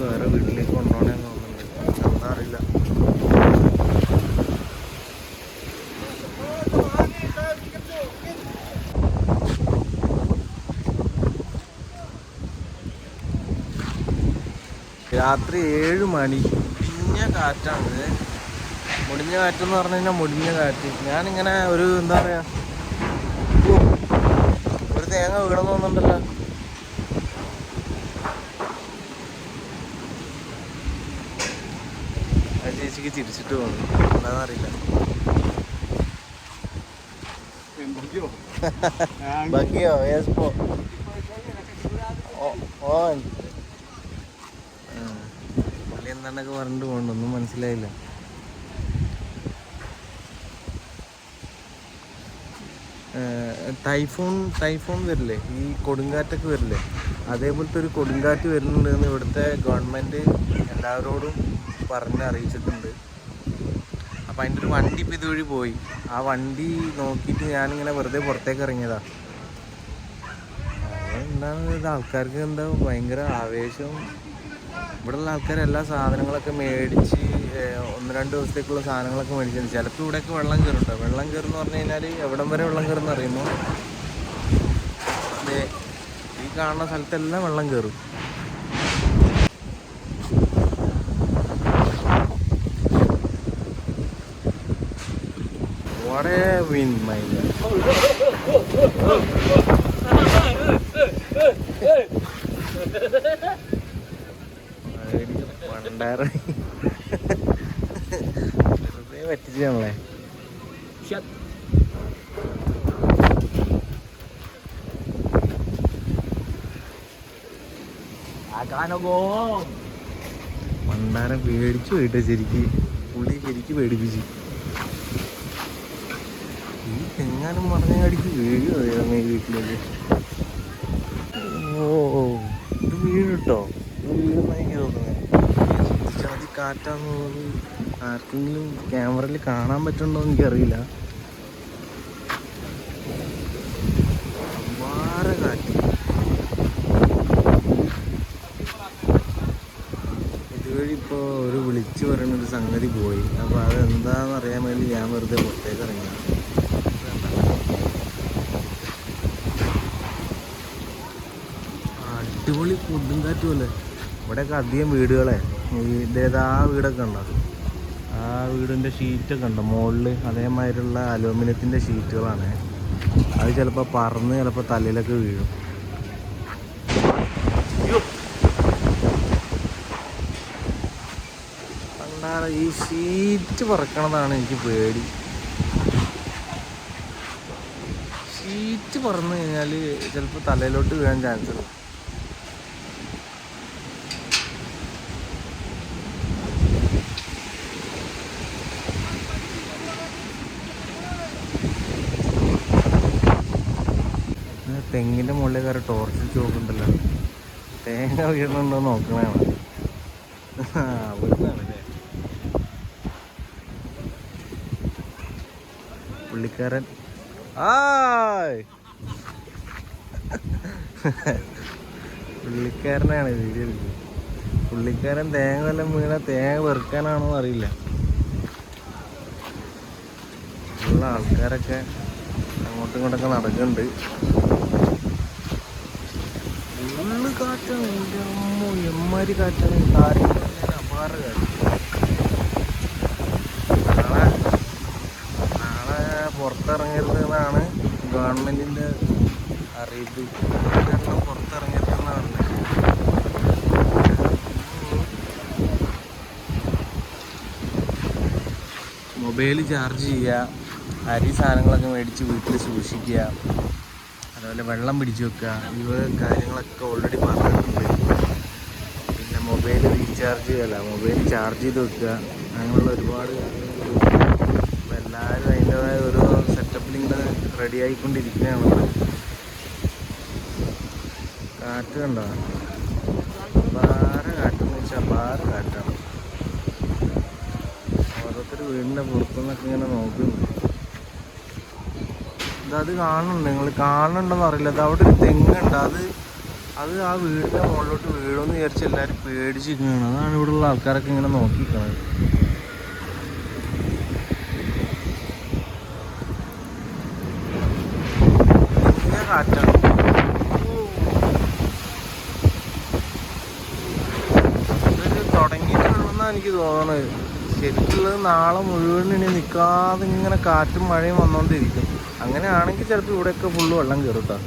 വേറെ വീട്ടിലേക്ക് കൊണ്ടുപോകണമെന്ന് തോന്നുന്നുണ്ട്, എന്താ അറിയില്ല. രാത്രി 7 മണി, മുടിഞ്ഞ കാറ്റാണ്. മുടിഞ്ഞ കാറ്റെന്ന് പറഞ്ഞു കഴിഞ്ഞാൽ മുടിഞ്ഞ കാറ്റ്. ഞാനിങ്ങനെ ഒരു എന്താ പറയുക, ഒരു തേങ്ങ വീണെന്ന് തോന്നുന്നുണ്ടല്ലോ. ആ ചേച്ചിക്ക് ചിരിച്ചിട്ട് പോകുന്നു, എന്താണെന്നറിയില്ല. ബാക്കിയോ യേസ്പോ ഓൻ പുള്ളി എന്താണ്ടൊക്കെ പറഞ്ഞിട്ട് പോകണ്ട, ഒന്നും മനസ്സിലായില്ല. ടൈഫോൺ വരില്ലേ, ഈ കൊടുങ്കാറ്റൊക്കെ വരില്ലേ, അതേപോലത്തെ ഒരു കൊടുങ്കാറ്റ് വരുന്നുണ്ടെന്ന് ഇവിടുത്തെ ഗവൺമെൻറ് എല്ലാവരോടും പറഞ്ഞ് അറിയിച്ചിട്ടുണ്ട്. അപ്പം അതിൻ്റെ ഒരു വണ്ടി ഇപ്പം ഇതുവഴി പോയി. ആ വണ്ടി നോക്കിയിട്ട് ഞാനിങ്ങനെ വെറുതെ പുറത്തേക്ക് ഇറങ്ങിയതാണ്. എന്താണ് ഇത്, ആൾക്കാർക്ക് എന്താ ഭയങ്കര ആവേശം. ഇവിടെയുള്ള ആൾക്കാർ എല്ലാ സാധനങ്ങളൊക്കെ മേടിച്ച് 1-2 ദിവസത്തേക്കുള്ള സാധനങ്ങളൊക്കെ മേടിച്ചിട്ടുണ്ട്. ചിലപ്പോൾ ഇവിടെയൊക്കെ വെള്ളം കയറും കേട്ടോ. വെള്ളം കയറുമെന്ന് പറഞ്ഞു കഴിഞ്ഞാൽ എവിടം വരെ വെള്ളം കയറുമെന്ന് അറിയുമ്പോൾ ഈ കാണുന്ന സ്ഥലത്തെല്ലാം വെള്ളം കയറും. What a win, my God. പണ്ടാറ് വെറുതെ പറ്റിച്ച് നമ്മളെ. പണ്ടാരം പേടിച്ചു പോയിട്ട് ശരിക്ക്, പുള്ളി ശരിക്ക് പേടിപ്പിച്ച്. ഈ തെങ്ങാനും മറഞ്ഞ കടിക്ക് വീഴുമോ ഈ വീട്ടിലേക്ക്? ഓ ഇത് വീഴും കേട്ടോ, ഇത് വീഴുന്ന എനിക്ക് തോന്നുന്നത്. ചാതി കാറ്റാന്നുള്ളത് ആർക്കെങ്കിലും ക്യാമറയിൽ കാണാൻ പറ്റുന്നുണ്ടോ എന്ന് എനിക്കറിയില്ല. അമ്പാര കാറ്റ്. ഇതുവഴി ഇപ്പോൾ ഒരു വിളിച്ചു പറയുന്നൊരു സംഗതി പോയി. അപ്പോൾ അതെന്താണെന്ന് അറിയാൻ വേണ്ടി ഞാൻ വെറുതെ പുറത്തേക്ക് ഇറങ്ങി. അടിപൊളി കൊടുങ്കാറ്റ് പോലെ. ഇവിടെയൊക്കെ അധികം വീടുകളെ ഇതേതാ വീടൊക്കെ ഉണ്ടോ, ആ വീടിൻ്റെ ഷീറ്റൊക്കെ ഉണ്ടോ മുകളിൽ, അതേമാതിരിയുള്ള അലൂമിനിയത്തിൻ്റെ ഷീറ്റുകളാണ്. അത് ചിലപ്പോൾ പറന്ന് ചിലപ്പോൾ തലയിലൊക്കെ വീഴും. പണ്ടാണ് ഈ ഷീറ്റ് പറക്കണതാണ് എനിക്ക് പേടി. ഷീറ്റ് പറന്ന് കഴിഞ്ഞാൽ ചിലപ്പോൾ തലയിലോട്ട് വീഴാൻ ചാൻസ് ഉണ്ട്. തെങ്ങിൻ്റെ മുകളിൽ കയറി ടോർച്ച് ചോക്കുണ്ടല്ലോ, തേങ്ങ വീഴുന്നുണ്ടോ നോക്കണതാണ്. അവിടുന്നാണല്ലേ പുള്ളിക്കാരൻ. പുള്ളിക്കാരനാണ് വീഡിയോ എടുക്കുന്നത്. പുള്ളിക്കാരൻ തേങ്ങ വല്ലതും വീണ തേങ്ങ വെറുക്കാനാണോ അറിയില്ല. ഉള്ള ആൾക്കാരൊക്കെ അങ്ങോട്ടും ഇങ്ങോട്ടൊക്കെ നടക്കുന്നുണ്ട്. ഫുള്ള് കാറ്റാണ്, എൻ്റെ അമ്മോ എമ്മാതിരി കാറ്റാണ്. കാറ്റ് അപാര കാറ്റ്. നാളെ പുറത്തിറങ്ങരുത് എന്നാണ് ഗവൺമെൻറ്റിൻ്റെ അറിയിപ്പ്. പുറത്തിറങ്ങരുത് എന്നാണ് പറഞ്ഞത്. മൊബൈൽ ചാർജ് ചെയ്യുക, അരി സാധനങ്ങളൊക്കെ മേടിച്ച് വീട്ടിൽ സൂക്ഷിക്കുക, അതുപോലെ വെള്ളം പിടിച്ചു വെക്കുക, ഇവ കാര്യങ്ങളൊക്കെ ഓൾറെഡി പറഞ്ഞിട്ടുണ്ട്. പിന്നെ മൊബൈൽ റീചാർജ് ചെയ്യല, മൊബൈൽ ചാർജ് ചെയ്ത് വെക്കുക, അങ്ങനെയുള്ള ഒരുപാട് കാര്യങ്ങളുണ്ട്. അപ്പോൾ എല്ലാവരും അതിൻ്റെതായ ഓരോ സെറ്റപ്പിൽ ഇങ്ങനെ റെഡി ആയിക്കൊണ്ടിരിക്കുകയാണ്. കാറ്റ് കണ്ടോ, അപാര കാറ്റെന്ന് വെച്ചാൽ അപാര കാറ്റാണ്. ഓരോരുത്തർ വീടിൻ്റെ പുറത്തുനിന്നൊക്കെ ഇങ്ങനെ നോക്കുന്നു. അത് കാണുന്നുണ്ട്, നിങ്ങൾ കാണുന്നുണ്ടെന്ന് അറിയില്ല. അത് അവിടെ ഒരു തെങ്ങുണ്ട്, അത് അത് ആ വീടിൻ്റെ മുകളിലോട്ട് വീഴുമെന്ന് വിചാരിച്ച് എല്ലാവരും പേടിച്ചിരിക്കുകയാണ്. അതാണ് ഇവിടെയുള്ള ആൾക്കാരൊക്കെ ഇങ്ങനെ നോക്കിയിരിക്കുന്നത്. ഭയങ്കര കാറ്റാണ്. ഇതൊരു തുടങ്ങിയിട്ടുണ്ടെന്നാണ് എനിക്ക് തോന്നുന്നത്. ശരിക്കുള്ളത് നാളെ മുഴുവൻ ഇനി നിൽക്കാതെ ഇങ്ങനെ കാറ്റും മഴയും വന്നുകൊണ്ടിരിക്കും. അങ്ങനെയാണെങ്കിൽ ചിലപ്പോൾ ഇവിടെയൊക്കെ ഫുള്ള് വെള്ളം കയറും കേട്ടോ.